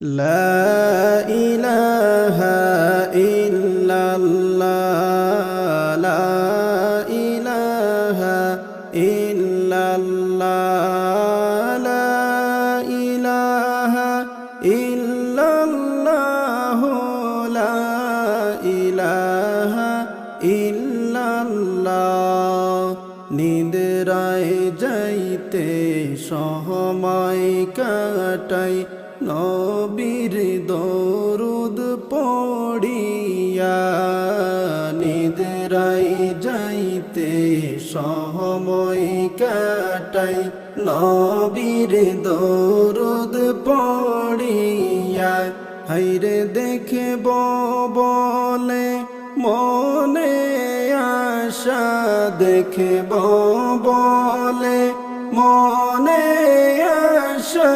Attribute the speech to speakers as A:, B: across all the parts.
A: لا إله إلا الله لا إله إلا الله لا إله إلا الله لا إله إلا الله নিদ্রায় যাইতে সময় কাটাই নবীর দরুদ পড়িয়া নিদ্রায় যাইতে সময় কাটাই নবীর দরুদ পড়িয়া হায়রে দেখব বলে মনে আশা দেখব বলে মনে আশা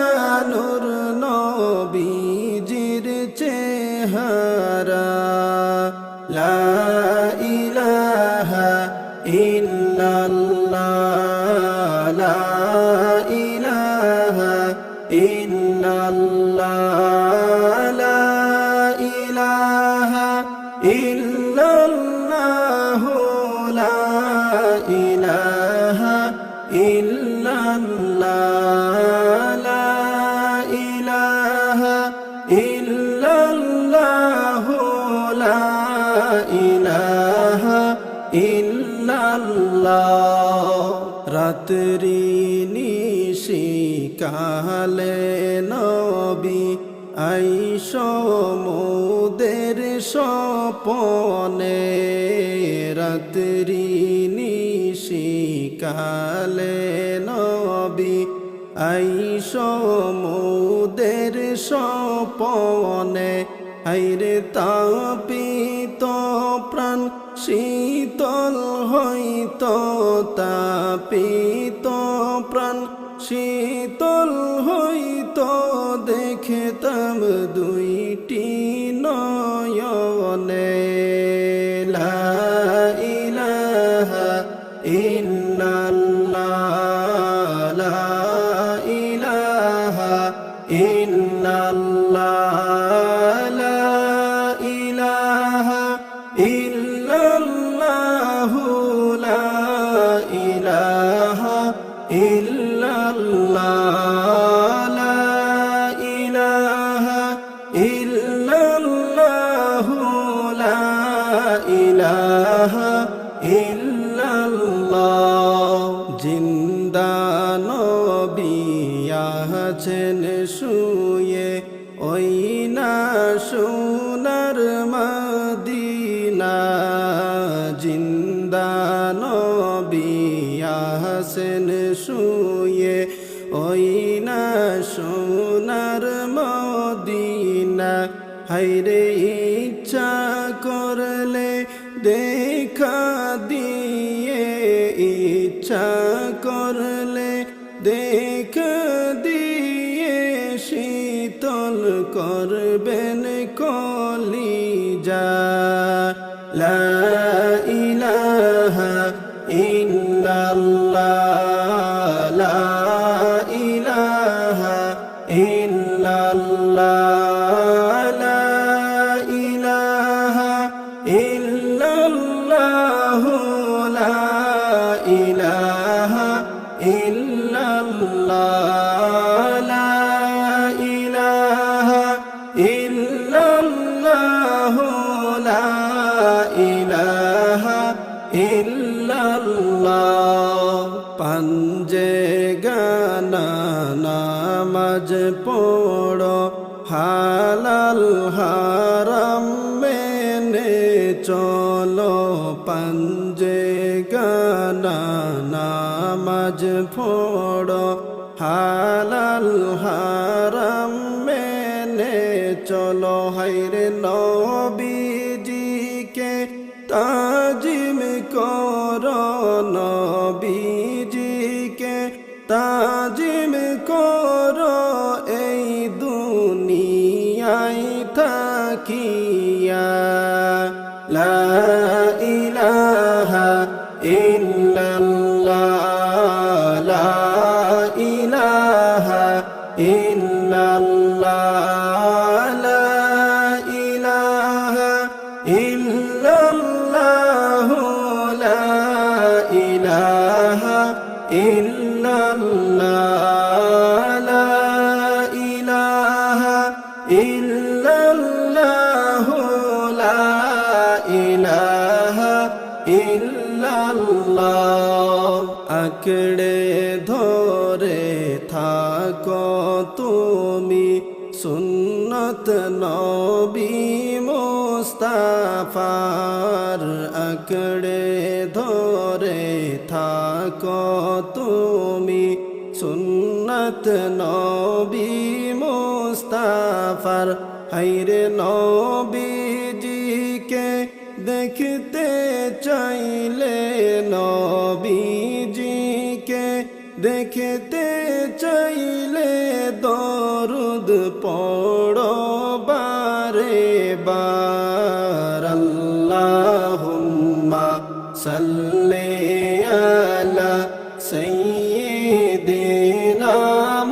A: নূর নবীজির চেহারা লা ইলাহা ইল্লাল্লাহ লা ইলাহা ইল্লাল্লাহ লা ইলাহা ইল্লাল্লাহ লা ইলাহা ইল্লাল্লাহ লা ইলাহা ইল্লাল্লাহ লা ইলাহা ইল্লাল্লাহ রাত্রি নিশি কালে নবী আইসো মোদের স্বপনে রাত্রি নিশি কালে নবী আইসো মোদের স্বপনে হায়রে তাপিত প্রাণ শীতল হইত তাপিত প্রাণ শীতল হইত দেখতাম দুইটি নয়নে লা ইলাহা ইল্লাল্লাহ লা ইলাহা ইল্লাল্লাহ লা ইলাহা ইল্লাল্লাহ লা ইলাহা ইল্লাল্লাহ লা ইলাহা ইল্লাল্লাহ লা ইলাহা ইল্লাল্লাহ জিন্দা নবী আছেন শুয়ে ওই না সোনার মদিনা জিন্দা নবী আছেন শুয়ে ওই না সোনার মদিনা হায়রে ইচ্ছা করলে দেখা দিয়ে ইচ্ছা করলে দেখা দিয়ে শীতল করবেন কলিজা লা ইলাহা ইল্লাল্লাহ লা ইলাহা ইল্লাল্লাহ লা ইলাহা ইল্লাল্লাহ লা ইলাহা ইল্লাল্লাহ লা ইলাহা ইল্লাল্লাহ লা ইলাহা ইল্লাল্লাহ পাঞ্জে গানা নামাজ পড়ো হালাল হারাম মেনে চলো পাঞ্জে গানা নামাজ পড়ো হালাল হারাম মেনে চলো হায়রে নবীজিকে তাজিম করো নবীজিকে তাজিম করো এই দুনিয়ায় থাকিয়া লা ইলাহা ইল্লাল্লাহ লা ইলাহা ইল্লাল্লাহ ইল্লাল্লাহু লা ইলাহা ইল্লাল্লাহ। আঁকড়ে ধরে থাকো তুমি সুন্নত নবী মুস্তাফার, আঁকড়ে ধরে থাকো তুমি সুন্নত নবী মুস্তাফার। হায়রে নবীজিকে দেখতে চাইলে, নবীজিকে দেখতে চাইলে দরুদ পড়ো বারে বার। আল্লাহুম্মা সাল্লি আলা সাইয়্যিদিনা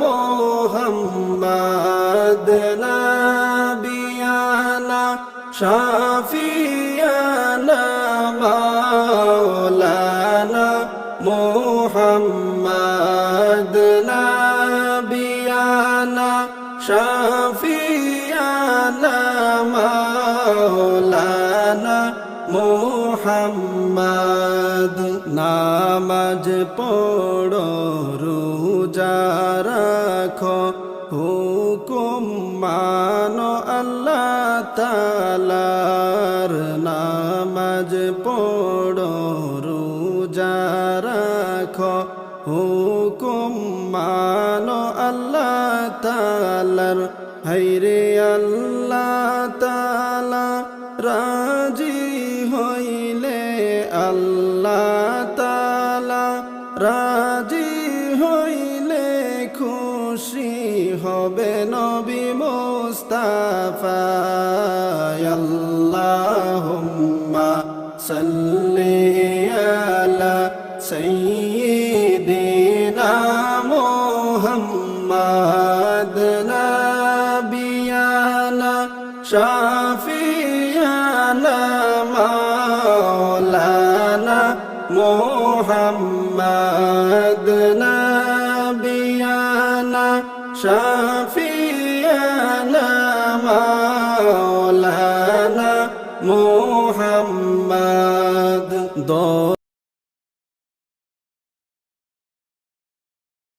A: মুহাম্মাদ নাবিয়ানা শাফিয়ানা মাওলানা মুহাম্মাদ নাবিয়ানা শাফিয়ানা মাওলানা মুহাম্মাদ। নামাজ পড়ো রোজা রাখো হুকুম মানো আল্লাহ তাআলার। নামাজ পড়ো রোজা রাখো হুকুম মানো আল্লাহ তাআলার। হায়রে আল্লাহ তাআলা রাজি হইলে, আল্লাহ তাআলা রাজি হইলে খুশি হবে নবী মুস্তাফা। আল্লাহুম্মা সাল্লি আলা সাইয়্যিদিনা মুহাম্মাদ নাবিয়ানা শাফিয়ানা মাওলানা মুহাম্মাদ নাবিয়ানা শাফি